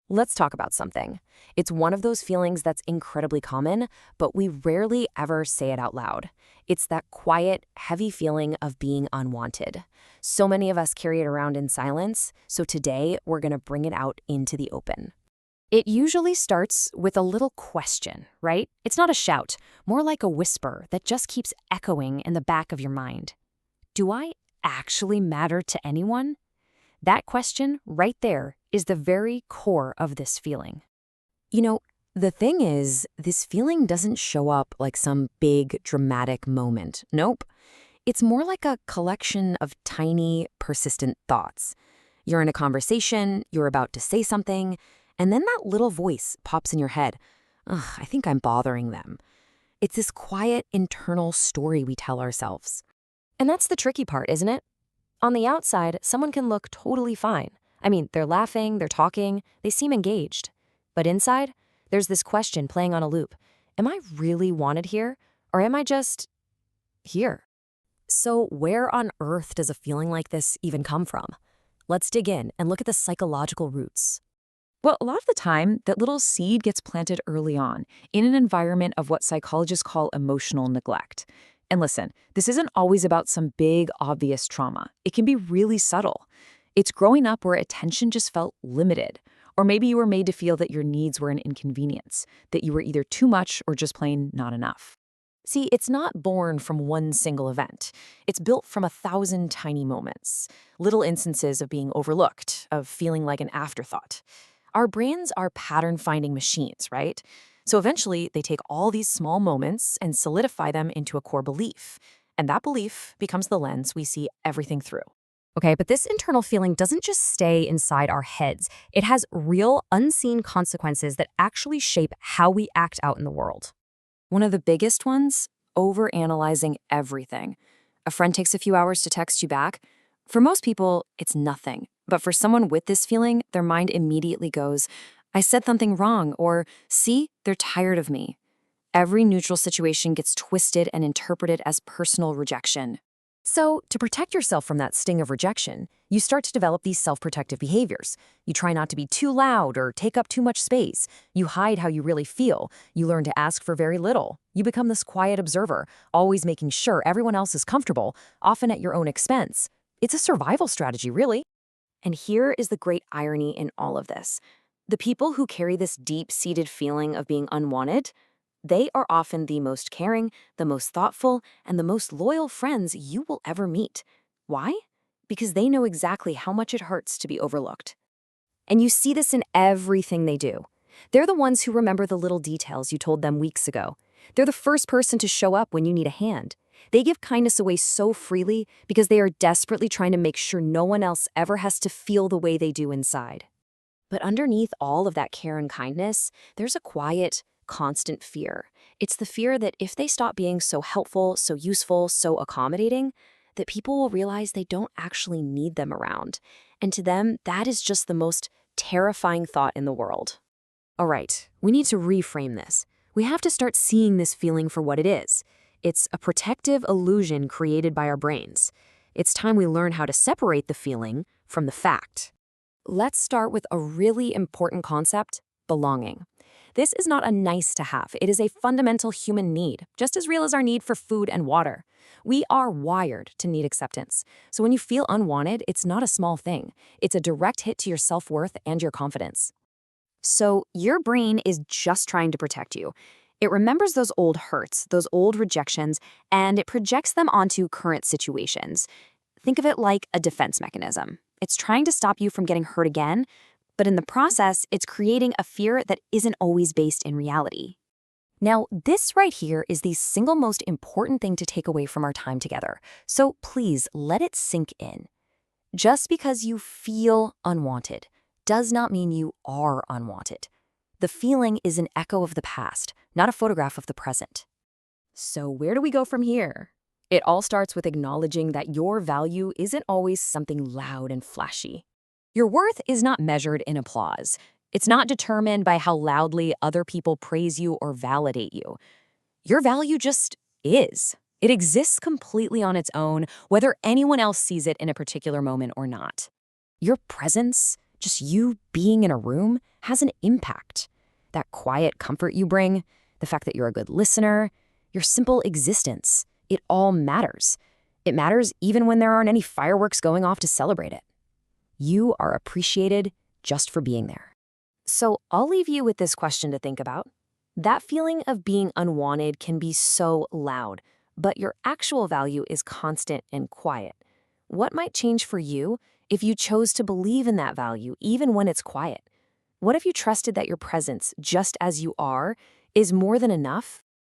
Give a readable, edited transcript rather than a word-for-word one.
Let's talk about something. It's one of those feelings that's incredibly common, but we rarely ever say it out loud. It's that quiet, heavy feeling of being unwanted. So many of us carry it around in silence, so today we're going to bring it out into the open. It usually starts with a little question, right? It's not a shout, more like a whisper that just keeps echoing in the back of your mind. Do I actually matter to anyone? That question right there is the very core of this feeling. You know, the thing is, this feeling doesn't show up like some big, dramatic moment. Nope. It's more like a collection of tiny, persistent thoughts. You're in a conversation, you're about to say something, and then that little voice pops in your head. Ugh, I think I'm bothering them. It's this quiet, internal story we tell ourselves. And that's the tricky part, isn't it? On the outside, someone can look totally fine. I mean, they're laughing, they're talking, they seem engaged. But inside, there's this question playing on a loop. Am I really wanted here? Or am I just here? So where on earth does a feeling like this even come from? Let's dig in and look at the psychological roots. Well, a lot of the time, that little seed gets planted early on in an environment of what psychologists call emotional neglect. And listen, this isn't always about some big, obvious trauma. It can be really subtle. It's growing up where attention just felt limited. Or maybe you were made to feel that your needs were an inconvenience, that you were either too much or just plain not enough. See, it's not born from one single event. It's built from 1,000 tiny moments, little instances of being overlooked, of feeling like an afterthought. Our brains are pattern-finding machines, right? So eventually, they take all these small moments and solidify them into a core belief. And that belief becomes the lens we see everything through. Okay, but this internal feeling doesn't just stay inside our heads. It has real, unseen consequences that actually shape how we act out in the world. One of the biggest ones, overanalyzing everything. A friend takes a few hours to text you back. For most people, it's nothing. But for someone with this feeling, their mind immediately goes, I said something wrong, or see, they're tired of me. Every neutral situation gets twisted and interpreted as personal rejection. So, to protect yourself from that sting of rejection, you start to develop these self-protective behaviors. You try not to be too loud or take up too much space. You hide how you really feel. You learn to ask for very little. You become this quiet observer, always making sure everyone else is comfortable, often at your own expense. It's a survival strategy, really. And here is the great irony in all of this. The people who carry this deep-seated feeling of being unwanted, they are often the most caring, the most thoughtful, and the most loyal friends you will ever meet. Why? Because they know exactly how much it hurts to be overlooked. And you see this in everything they do. They're the ones who remember the little details you told them weeks ago. They're the first person to show up when you need a hand. They give kindness away so freely because they are desperately trying to make sure no one else ever has to feel the way they do inside. But underneath all of that care and kindness, there's a quiet, constant fear. It's the fear that if they stop being so helpful, so useful, so accommodating, that people will realize they don't actually need them around. And to them, that is just the most terrifying thought in the world. All right, we need to reframe this. We have to start seeing this feeling for what it is. It's a protective illusion created by our brains. It's time we learn how to separate the feeling from the fact. Let's start with a really important concept, belonging. This is not a nice to have. It is a fundamental human need, just as real as our need for food and water. We are wired to need acceptance. So when you feel unwanted, it's not a small thing. It's a direct hit to your self-worth and your confidence. So your brain is just trying to protect you. It remembers those old hurts, those old rejections, and it projects them onto current situations. Think of it like a defense mechanism. It's trying to stop you from getting hurt again, but in the process, it's creating a fear that isn't always based in reality. Now, this right here is the single most important thing to take away from our time together. So please let it sink in. Just because you feel unwanted does not mean you are unwanted. The feeling is an echo of the past, not a photograph of the present. So where do we go from here? It all starts with acknowledging that your value isn't always something loud and flashy. Your worth is not measured in applause. It's not determined by how loudly other people praise you or validate you. Your value just is. It exists completely on its own, whether anyone else sees it in a particular moment or not. Your presence, Just you being in a room has an impact. That quiet comfort you bring, the fact that you're a good listener, your simple existence, it all matters. It matters even when there aren't any fireworks going off to celebrate it. You are appreciated just for being there. So I'll leave you with this question to think about. That feeling of being unwanted can be so loud, but your actual value is constant and quiet. What might change for you if you chose to believe in that value even when it's quiet? What if you trusted that your presence, just as you are, is more than enough